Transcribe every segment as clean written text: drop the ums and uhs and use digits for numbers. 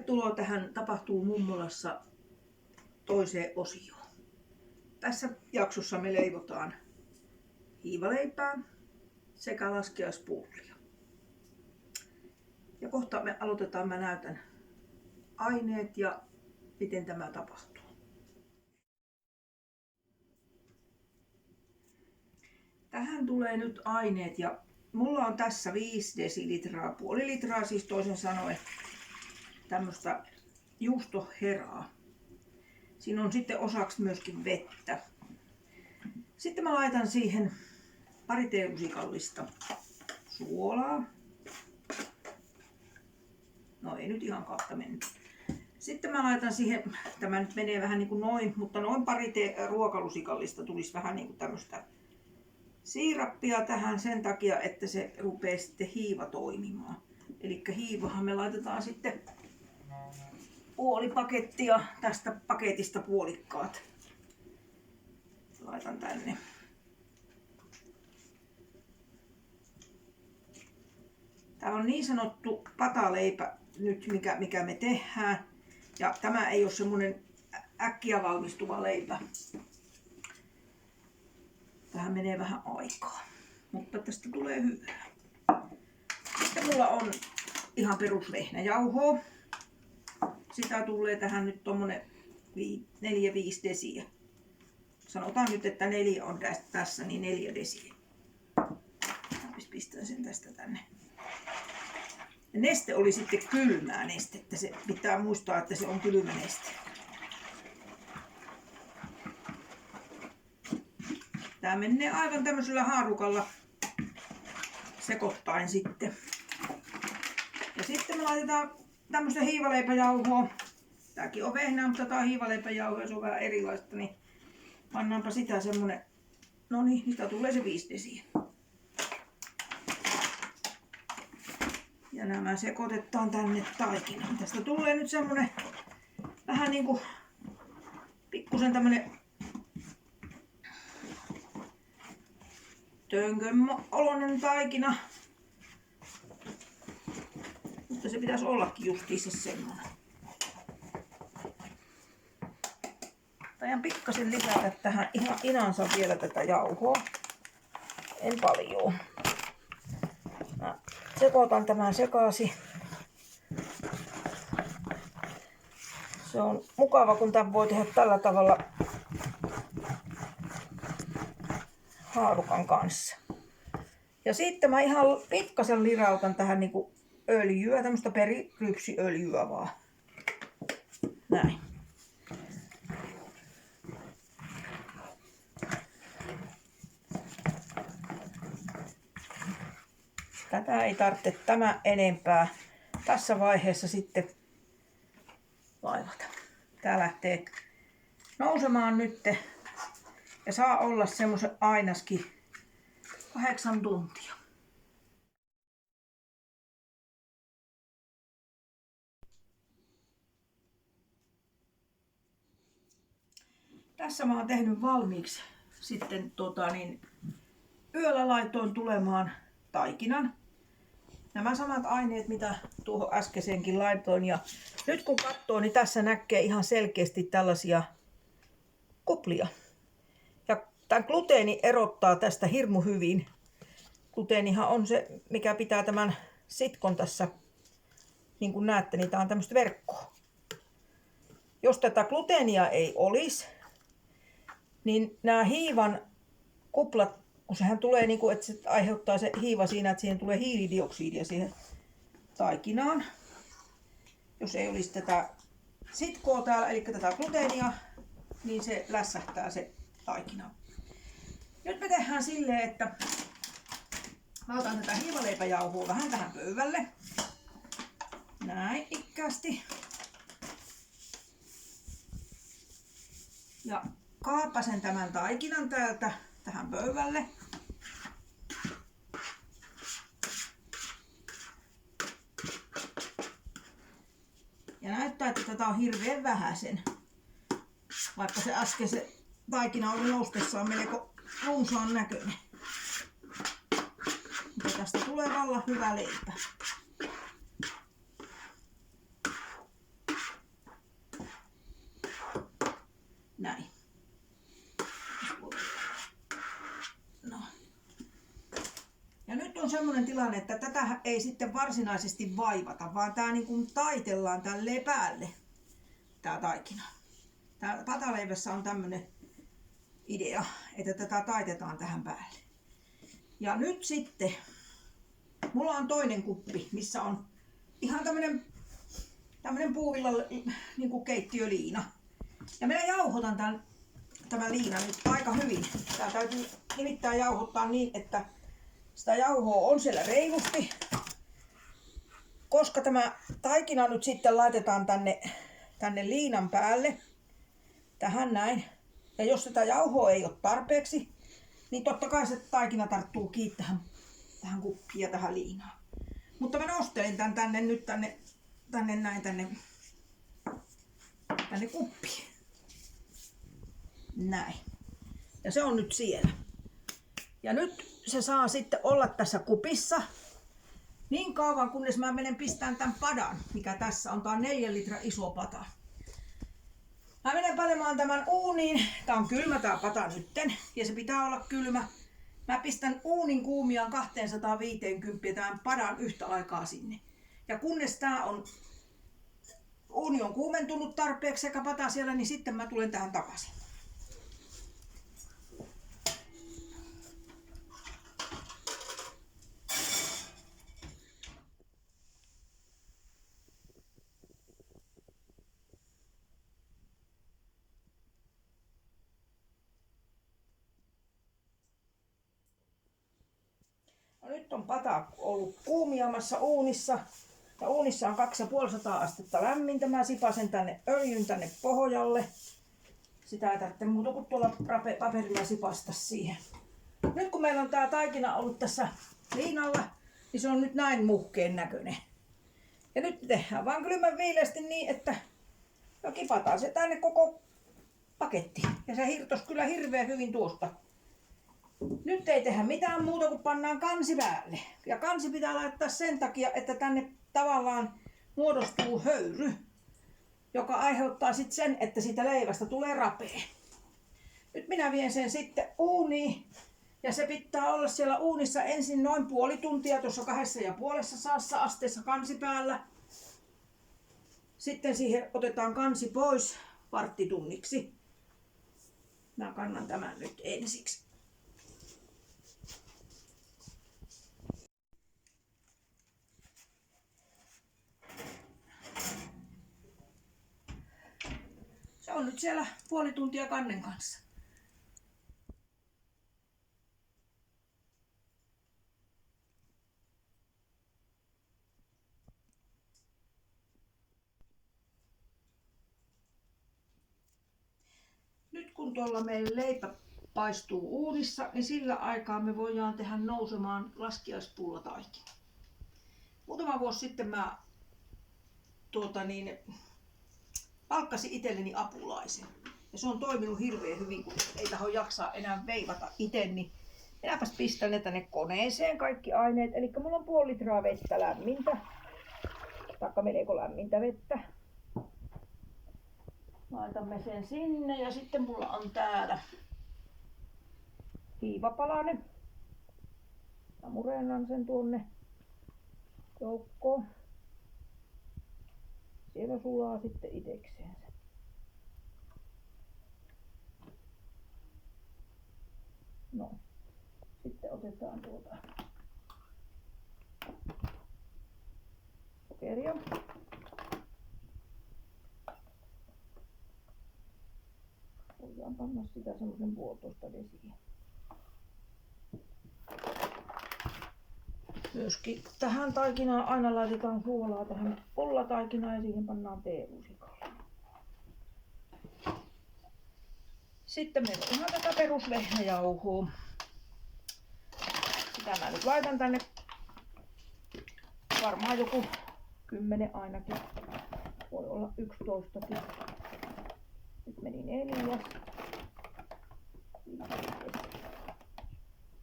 Tervetuloa tähän Tapahtuu mummolassa toiseen osioon. Tässä jaksossa me leivotaan hiivaleipää sekä laskiaispullia. Ja kohta me aloitetaan, mä näytän aineet ja miten tämä tapahtuu. Tähän tulee nyt aineet ja mulla on tässä 5 desilitraa, puoli litraa siis toisin sanoen tämmöstä juustoheraa. Siinä on sitten osaksi myöskin vettä. Sitten mä laitan siihen pari teelusikallista suolaa. No ei nyt ihan kahta mennyt. Sitten mä laitan siihen, tämä nyt menee vähän niin kuin noin, mutta noin pari ruokalusikallista tulisi vähän niin kuin tämmöstä siirappia tähän sen takia, että se rupeaa sitten hiiva toimimaan. Eli hiivahan me laitetaan sitten puoli pakettia, tästä paketista puolikkaat. Laitan tänne. Tämä on niin sanottu pataleipä nyt, mikä me tehdään. Ja tämä ei ole semmoinen äkkiä valmistuva leipä. Tähän menee vähän aikaa, mutta tästä tulee hyvää. Sitten mulla on ihan perusvehnäjauhoa. Sitä tulee tähän nyt tommonen 4-5 desiä. Sanotaan nyt, että 4 on tässä, niin 4 desiä. Pistän sen tästä tänne. Ja neste oli sitten kylmää nestettä. Se pitää muistaa, että se on kylmä neste. Tää menee aivan tämmöisellä haarukalla sekoittain sitten. Ja sitten me laitetaan tämmöistä hiivaleipäjauhoa. Tääkin on vehnää, mutta tää on hiivaleipäjauhoa ja se on vähän erilaista. Niin pannaanpa sitä semmonen, no niin, sitä tulee se 5 desiä. Ja nämä sekoitetaan tänne taikinaan. Tästä tulee nyt semmonen vähän niinku pikkusen tämmönen tönkön oloinen taikina. Mutta se pitäisi ollakin justiinsa semmonen. Tajan pikkasen lisätä tähän ihan inansa vielä tätä jauhoa. En paljon. Mä sekoitan tämän sekaisin. Se on mukava, kun tämän voi tehdä tällä tavalla haarukan kanssa. Ja sitten mä ihan pikkasen lirautan tähän niinku öljyä, tämmöstä perirypsiöljyä vaan. Näin. Tätä ei tarvitse tämä enempää tässä vaiheessa sitten vaivata. Tää lähtee nousemaan nyt ja saa olla semmoisen ainaskin 8 tuntia. Tässä mä oon tehnyt valmiiksi sitten yöllä laitoin tulemaan taikinan. Nämä samat aineet, mitä tuohon äskeisenkin laitoin. Ja nyt kun katsoo, niin tässä näkee ihan selkeästi tällaisia kuplia. Ja tämä gluteeni erottaa tästä hirmu hyvin. Gluteenihan on se, mikä pitää tämän sitkon tässä, niin kuin näette, niin tämä on tämmöistä verkkoa. Jos tätä gluteenia ei olisi, niin nämä hiivan kuplat, kun sehän tulee niin kuin, että se aiheuttaa se hiiva siinä, että siihen tulee hiilidioksidia siihen taikinaan. Jos ei olisi tätä sitkoa täällä, eli tätä gluteenia, niin se lässähtää se taikina. Nyt me tehdään silleen, että mä otan tätä hiivaleipäjauhoa vähän tähän pöydälle. Näin ikkäästi. Ja kaapasen tämän taikinan täältä tähän pöydälle. Ja näyttää, että tätä on hirveän vähäsen. Vaikka se äsken se taikina oli noustessaan melko runsaan näköinen. Mutta tästä tulee vallan hyvä leipä. Näin. No. Ja nyt on semmoinen tilanne, että tätä ei sitten varsinaisesti vaivata, vaan tää niin kuin taitellaan tälleen päälle, tää taikina. Tää pataleivässä on tämmönen idea, että tätä taitetaan tähän päälle. Ja nyt sitten, mulla on toinen kuppi, missä on ihan tämmönen puuvilla niin kuin keittiöliina. Ja minä jauhotan tämän liinan nyt aika hyvin. Tää täytyy nimittäin jauhottaa niin, että sitä jauhoa on siellä reilusti. Koska tämä taikina nyt sitten laitetaan tänne liinan päälle, tähän näin. Ja jos sitä jauhoa ei ole tarpeeksi, niin totta kai se taikina tarttuu kiinni tähän kuppiin ja tähän liinaan. Mutta mä nostelin tän tänne kuppiin. Näin. Ja se on nyt siellä. Ja nyt se saa sitten olla tässä kupissa niin kauan, kunnes mä menen pistään tämän padan, mikä tässä on. Tää on 4 litran iso pata. Mä menen panemaan tämän uuniin. Tää on kylmä tää pata nytten ja se pitää olla kylmä. Mä pistän uunin kuumiaan 250 tämän padan yhtä aikaa sinne. Ja kunnes uuni on kuumentunut tarpeeksi sekä pata siellä, niin sitten mä tulen tähän takaisin. No nyt on pata ollut kuumiamassa uunissa. Ja uunissa on 250 astetta lämmintä. Mä sipasen tänne öljyn tänne pohjalle. Sitä ei tarvitse muuta kuin tuolla paperilla sipasta siihen. Nyt kun meillä on tää taikina ollut tässä liinalla, niin se on nyt näin muhkeen näköinen. Ja nyt tehdään vaan kylmän viileästi niin, että kipataan se tänne koko paketti. Ja se hirtos kyllä hirveän hyvin tuosta. Nyt ei tehdä mitään muuta kuin pannaan kansi päälle. Ja kansi pitää laittaa sen takia, että tänne tavallaan muodostuu höyry, joka aiheuttaa sitten sen, että siitä leivästä tulee rapea. Nyt minä vien sen sitten uuniin. Ja se pitää olla siellä uunissa ensin noin puoli tuntia tuossa 2,5 asteessa kansi päällä. Sitten siihen otetaan kansi pois varttitunniksi. Mä kannan tämän nyt ensiksi. Se on nyt siellä puoli tuntia kannen kanssa. Nyt kun tuolla meidän leipä paistuu uunissa, niin sillä aikaa me voidaan tehdä nousemaan laskiaispullataikina. Muutama vuosi sitten mä palkkasin itselleni apulaisen. Ja se on toiminut hirveän hyvin, kun ei taho jaksaa enää veivata itse, niin minäpäs pistän ne tänne koneeseen kaikki aineet. Eli mulla on 0,5 litraa vettä lämmintä, taikka melko lämmintä vettä. Laitamme sen sinne ja sitten mulla on täällä hiivapalanen. Mä murennan sen tuonne joukkoon. Siellä sulaa sitten itekseen se. No, sitten otetaan sokeria. Voidaan panna sitä semmoisen 1,5 desiä. Myöskin tähän taikinaan aina laitetaan suolaa tähän pullataikinaan ja siihen pannaan teelusikalla. Sitten meillä on ihan tätä perusvehnäjauhoa. Sitä mä nyt laitan tänne varmaan joku 10 ainakin. Voi olla 11kin. Nyt meni 4. 5.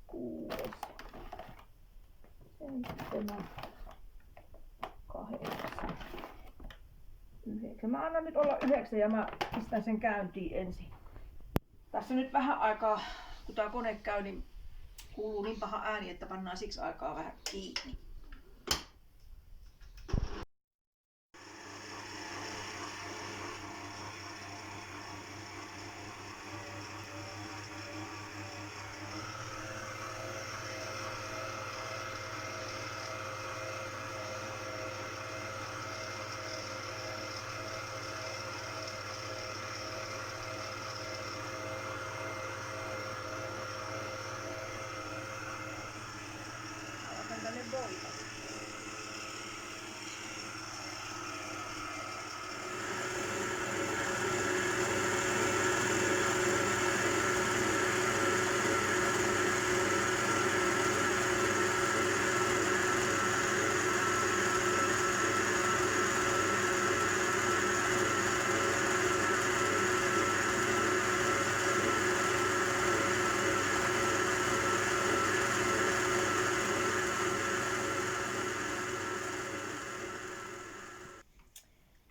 6. 7, 8, 9. Mä annan nyt olla 9 ja mä pistän sen käyntiin ensin. Tässä nyt vähän aikaa, kun tää kone käy, niin kuuluu niin paha ääni, että pannaan siksi aikaa vähän kiinni.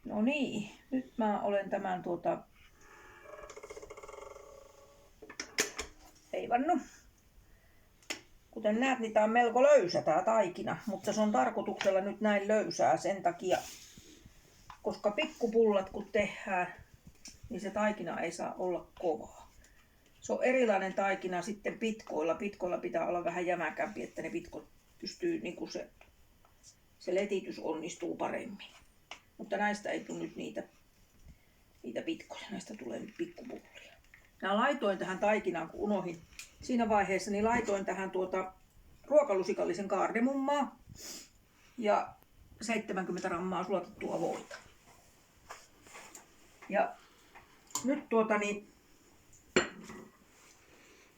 No niin, nyt mä olen tämän leivannut. Kuten näet, niin tää on melko löysä tää taikina, mutta se on tarkoituksella nyt näin löysää sen takia, koska pikkupullat kun tehdään, niin se taikina ei saa olla kovaa. Se on erilainen taikina sitten pitkoilla. Pitkoilla pitää olla vähän jämäkämpi, että ne pitkot pystyy, niin kuin se letitys onnistuu paremmin. Mutta näistä ei tule nyt niitä pitkoja, näistä tulee nyt pikkupullia. Mä laitoin tähän taikinaan, kun unohdin siinä vaiheessa, niin laitoin tähän ruokalusikallisen kaardemummaa ja 70 grammaa sulatettua voita. Ja nyt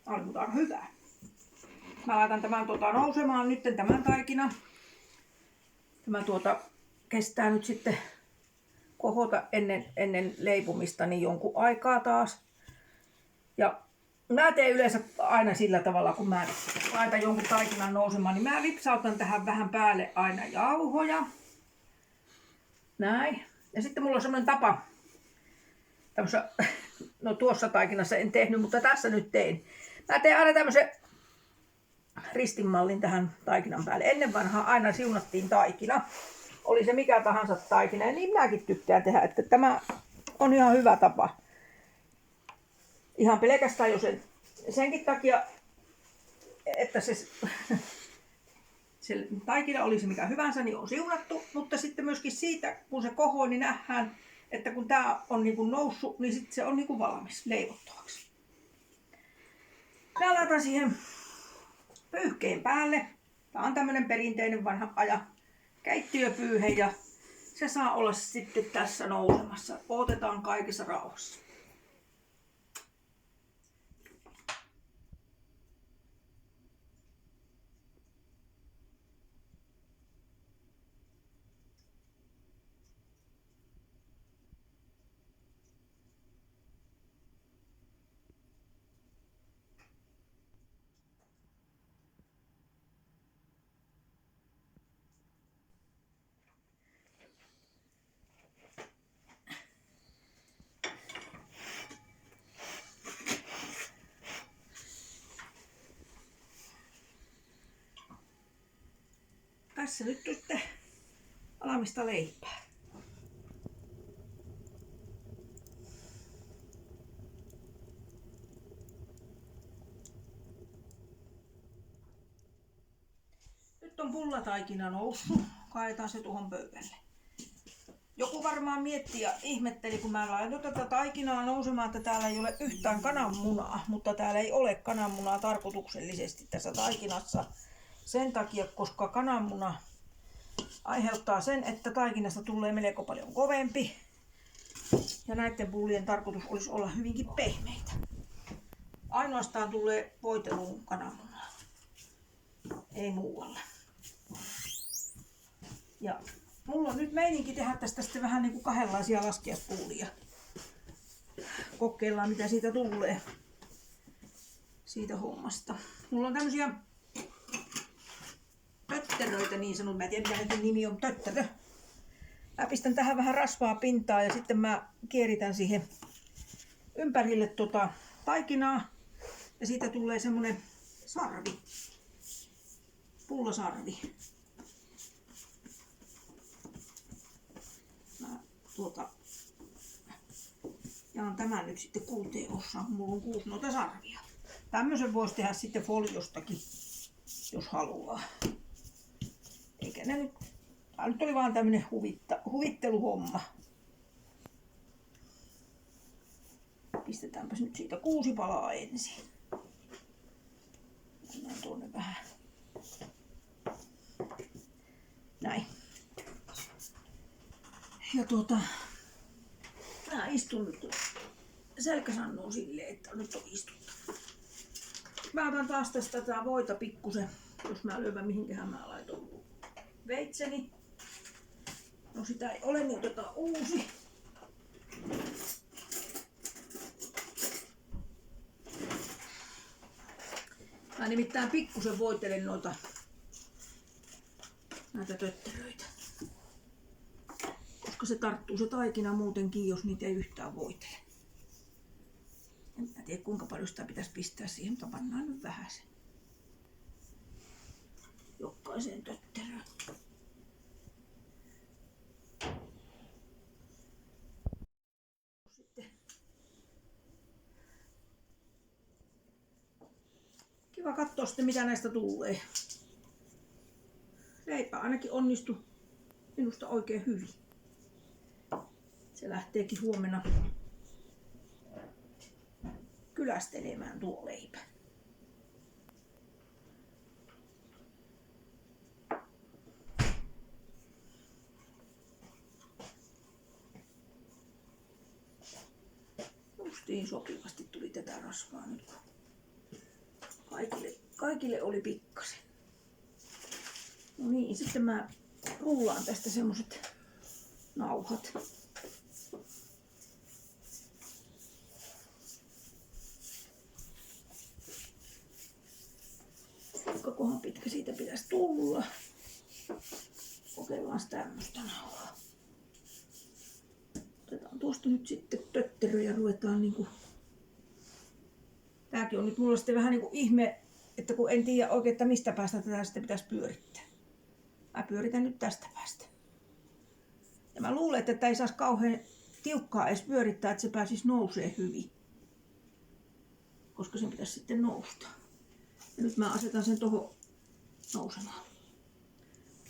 alkutaan hyvää. Mä laitan tämän nousemaan nyt tämän taikina. Tämä kestää nyt sitten kohota ennen leipomista niin jonkun aikaa taas. Ja mä teen yleensä aina sillä tavalla, kun mä laitan jonkun taikinan nousemaan, niin mä lipsautan tähän vähän päälle aina jauhoja. Näin. Ja sitten mulla on semmoinen tapa, no tuossa taikinassa en tehnyt, mutta tässä nyt tein. Mä teen aina tämmöisen ristinmallin tähän taikinan päälle. Ennen vanhaa aina siunattiin taikina. Oli se mikä tahansa taikina, ja niin minäkin tykkään tehdä, että tämä on ihan hyvä tapa. Ihan pelkästään jo senkin takia, että se taikina oli se mikä hyvänsä, niin on siunattu, mutta sitten myöskin siitä, kun se kohoo, niin nähdään, että kun tämä on niin kuin noussut, niin sitten se on niin kuin valmis leivottavaksi. Mä laitan siihen pyyhkeen päälle. Tämä on tämmöinen perinteinen vanha aja keittiöpyyhe ja se saa olla sitten tässä nousemassa. Odotetaan kaikessa rauhassa. Tässä nyt sitten valmista leipää. Nyt on pullataikina noussut. Kaetaan se tuohon pöydälle. Joku varmaan mietti ja ihmetteli, kun mä laitoin tätä taikinaa nousemaan, että täällä ei ole yhtään kananmunaa, mutta täällä ei ole kananmunaa tarkoituksellisesti tässä taikinassa. Sen takia, koska kananmuna aiheuttaa sen, että taikinasta tulee melko paljon kovempi. Ja näiden pullien tarkoitus olisi olla hyvinkin pehmeitä. Ainoastaan tulee voiteluun kananmunaa. Ei muualla. Ja mulla on nyt meininki tehdä tästä sitten vähän niin kuin kahdenlaisia laskiaispullia. Kokeillaan mitä siitä tulee. Siitä hommasta. Mulla on tämmösiä tötteröitä niin sanottu. Mä en tiedä mikä nimi on, tötterö. Mä pistän tähän vähän rasvaa pintaa ja sitten mä kieritän siihen ympärille taikinaa ja siitä tulee semmonen sarvi, pullosarvi. Mä jaan tämän nyt sitten 6 osaan, mulla on 6 noita sarvia. Tämmösen voisi tehdä sitten foliostakin, jos haluaa. Eikä ne nyt, tää nyt oli vaan tämmönen huvitteluhomma. Pistetäänpäs nyt siitä 6 palaa ensin. Mennään tuonne vähän. Näin. Ja mä istun nyt selkä sanoo silleen, että nyt on istuttava. Mä otan taas tästä tätä voita pikkusen, jos mä lyövän mihinkähän mä laitoin veitseni. No sitä ei ole, niin otetaan uusi. Mä nimittäin pikkusen voitelen näitä tötteröitä. Koska se tarttuu se taikina muutenkin, jos niitä ei yhtään voitele. En mä tiedä kuinka paljon sitä pitäisi pistää siihen, mutta pannaan nyt vähäsen. Jokaiseen tötteröön. Sitten. Kiva katsoa sitten mitä näistä tulee. Leipä ainakin onnistui minusta oikein hyvin. Se lähteekin huomenna kylästelemään tuo leipä. Justiin sopivasti tuli tätä rasvaa nyt. Kaikille oli pikkasen. No niin, sitten mä rullaan tästä semmoset nauhat. Kohan pitkä siitä pitäisi tulla. Kokeillaan tämmöstä nauhaa. Otetaan tuosta nyt sitten tötterö ja ruvetaan niinku. Tääkin on nyt mulla sitten vähän niinku ihme, että kun en tiedä oikein, että mistä päästä tätä sitten pitäisi pyörittää. Mä pyöritän nyt tästä päästä. Ja mä luulen, että tätä ei saisi kauhean tiukkaa edes pyörittää, että se pääsisi nousee hyvin. Koska sen pitäisi sitten nousta. Ja nyt mä asetan sen tohon nousemaan.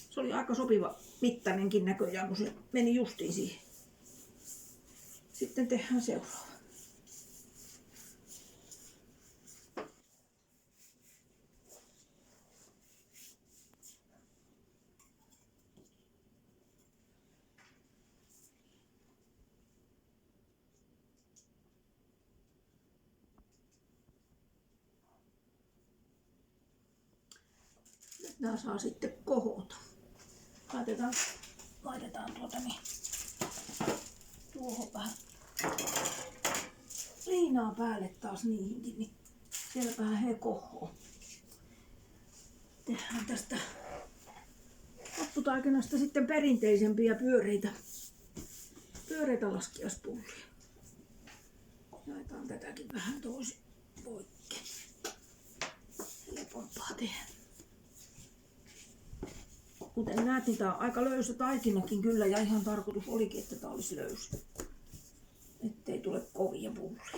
Se oli aika sopiva mittainenkin näköjään, kun se meni justiin siihen. Sitten tehdään seuraava. Nää saa sitten kohota. Laitetaan tuohon vähän liinaa päälle taas niihinkin, niin siellä vähän he kohoo. Tehdään tästä lopputaikinasta sitten perinteisempiä pyöreitä laskiaispullia. Jaetaan tätäkin vähän toisin poikki. Helpompaa tehdä. Kuten näet, niin tää on aika löysä taikinakin kyllä ja ihan tarkoitus olikin, että tää olisi löysä. Ettei tule kovia pullia.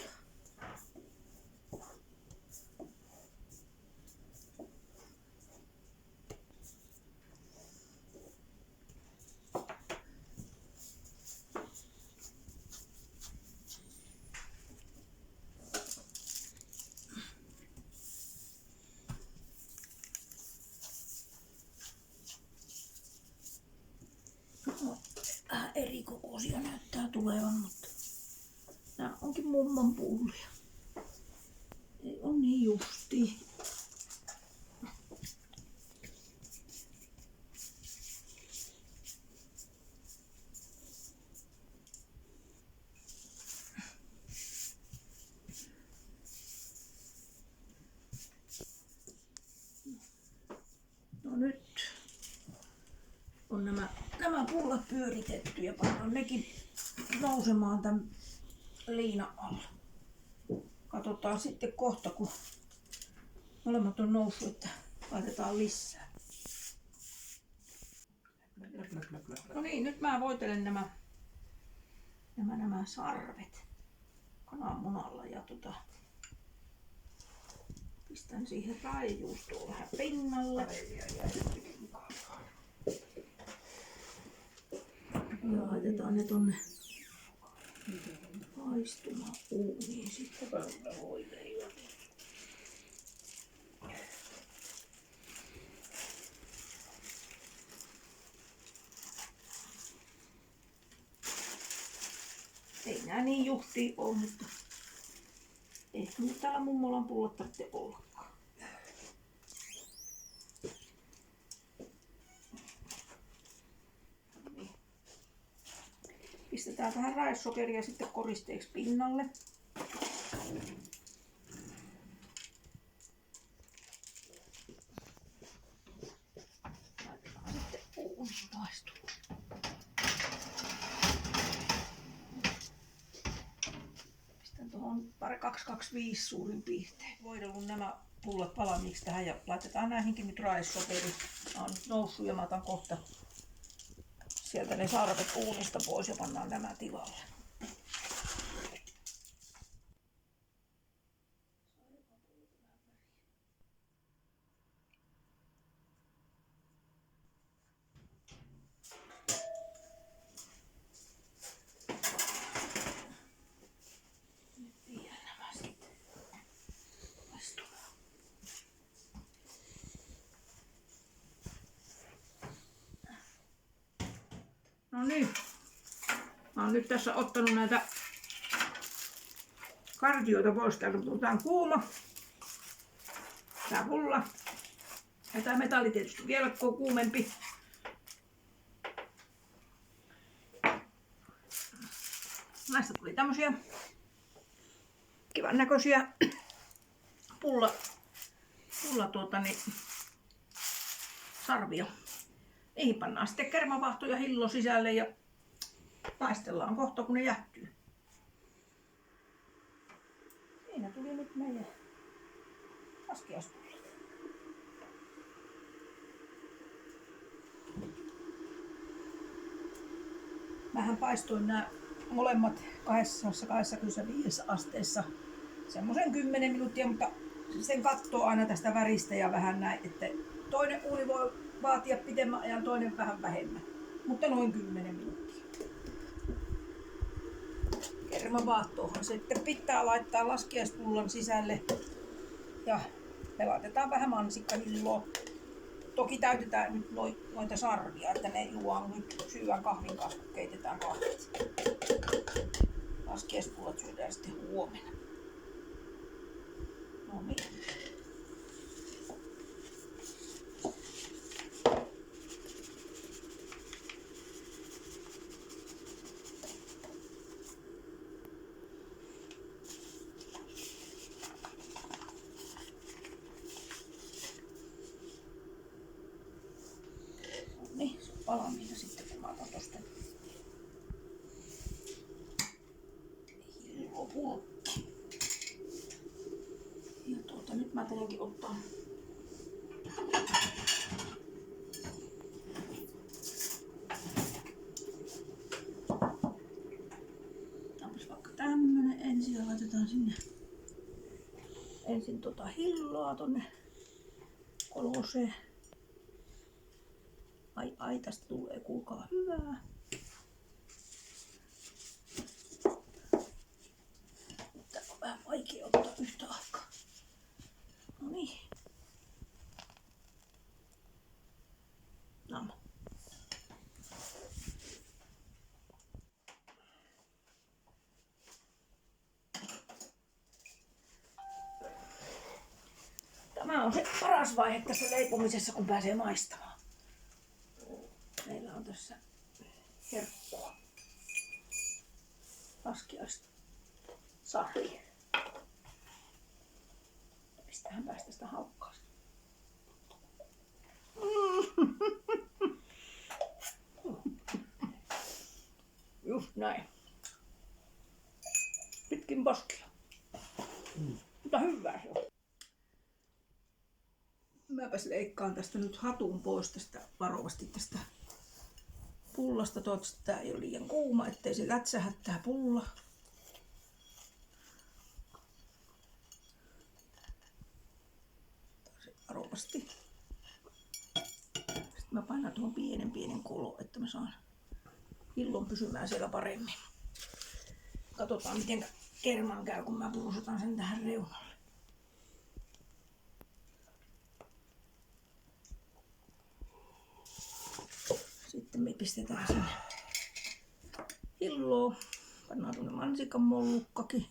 Vähän eri kokoisia näyttää tulevan, mutta nämä onkin mumman pullia. Ei on niin justiin. No nyt on nämä pullat pyöritetty ja pannaan nekin nousemaan tämän liinan alla. Katsotaan sitten kohta, kun molemmat on noussut, että laitetaan lisää. No niin, nyt mä voitelen nämä sarvet kananmunalla ja pistän siihen raijuustoa vähän pinnalle. Ja laitetaan ne tonne paistumaan uuniin sitten. Ei nää niin juhtia oo, mutta ehkä nyt täällä mummolan pullot tarvitse ollakaan. Niin. Pistetään vähän raesokeria sitten koristeeksi pinnalle. Laitetaan sitten uuniin paistumaan. On pari 225 suurin piirtein. Voidellut nämä pullat valmiiksi tähän ja laitetaan näihinkin nyt raesoperi. Nämä on nyt noussut ja mä otan kohta sieltä ne sarvet uunista pois ja pannaan nämä tilalle. No niin, mä oon nyt tässä ottanut näitä kartioita pois täältä, mutta tää on kuuma, tää pulla ja tää metalli tietysti vielä kuumempi. Näistä tuli tämmösiä kivan näköisiä sarvia. Niihin pannaan sitten kermavahto ja hillo sisälle ja paistellaan kohta, kun ne jähtyy. Siinä tuli nyt meidän laskiaispullat. Mähän paistoin nämä molemmat 225 asteessa semmoisen 10 minuuttia, mutta sen katsoo aina tästä väristä ja vähän näin, että toinen uuni voi vaatia pitemmän ajan, toinen vähän vähemmän, mutta noin 10 minuuttia. Kermavaahtoahan sitten pitää laittaa laskiaispullan sisälle ja me laitetaan vähän mansikkahilloa. Toki täytetään nyt noita sarvia, että ne juodaan nyt syvän kahvin kanssa, kun keitetään kahvit. Laskiaispullat syödään sitten huomenna. No niin. Niin, se on valmiina sitten, kun mä otan tosta hilvopulkki. Ja nyt mä tänäkin ottaa vaikka tämmönen ensin ja laitetaan sinne ensin hilloa tonne koloseen. Ai, tästä tulee, kuulkaa, hyvää. Tää on vähän vaikea ottaa yhtä aikaa. No niin. Namo. Tämä on se paras vaihe tässä leipomisessa, kun pääsee maistamaan. Meillä on tässä herkkua, laskiaista, sarvia. Mistähän päästä sitä haukkaa? Just näin. Pitkin poskia. Mutta hyvää se on. Mäpäs leikkaan tästä nyt hatun pois tästä varovasti tästä pullasta. Toivottavasti tää ei ole liian kuuma, ettei se lätsähä tää pulla. Varovasti. Sitten mä painan tuon pienen kolon, että mä saan hillon pysymään siellä paremmin. Katsotaan miten kerman käy, kun mä pursutan sen tähän reunalle. Sitten me pistetään sinne hilloon. Pannaan tuonne mansikan mollukkakin.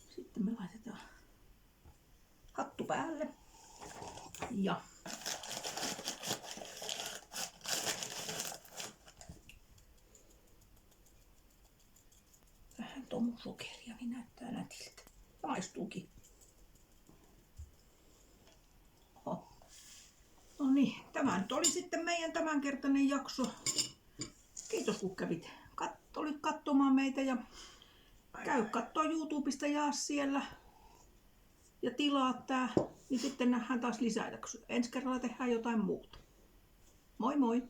Sitten me laitetaan hattu päälle. Ja vähän tomusokeria, niin näyttää nätiltä. Ja maistuukin. Oho. No niin, tämä nyt oli sitten meidän tämänkertainen jakso. Kiitos kun kävit olit katsomaan meitä ja käy kattoo YouTubesta, jaa siellä ja tilaa tää, niin sitten nähdään taas lisää jaksoja. Ensi kerralla tehdään jotain muuta. Moi moi!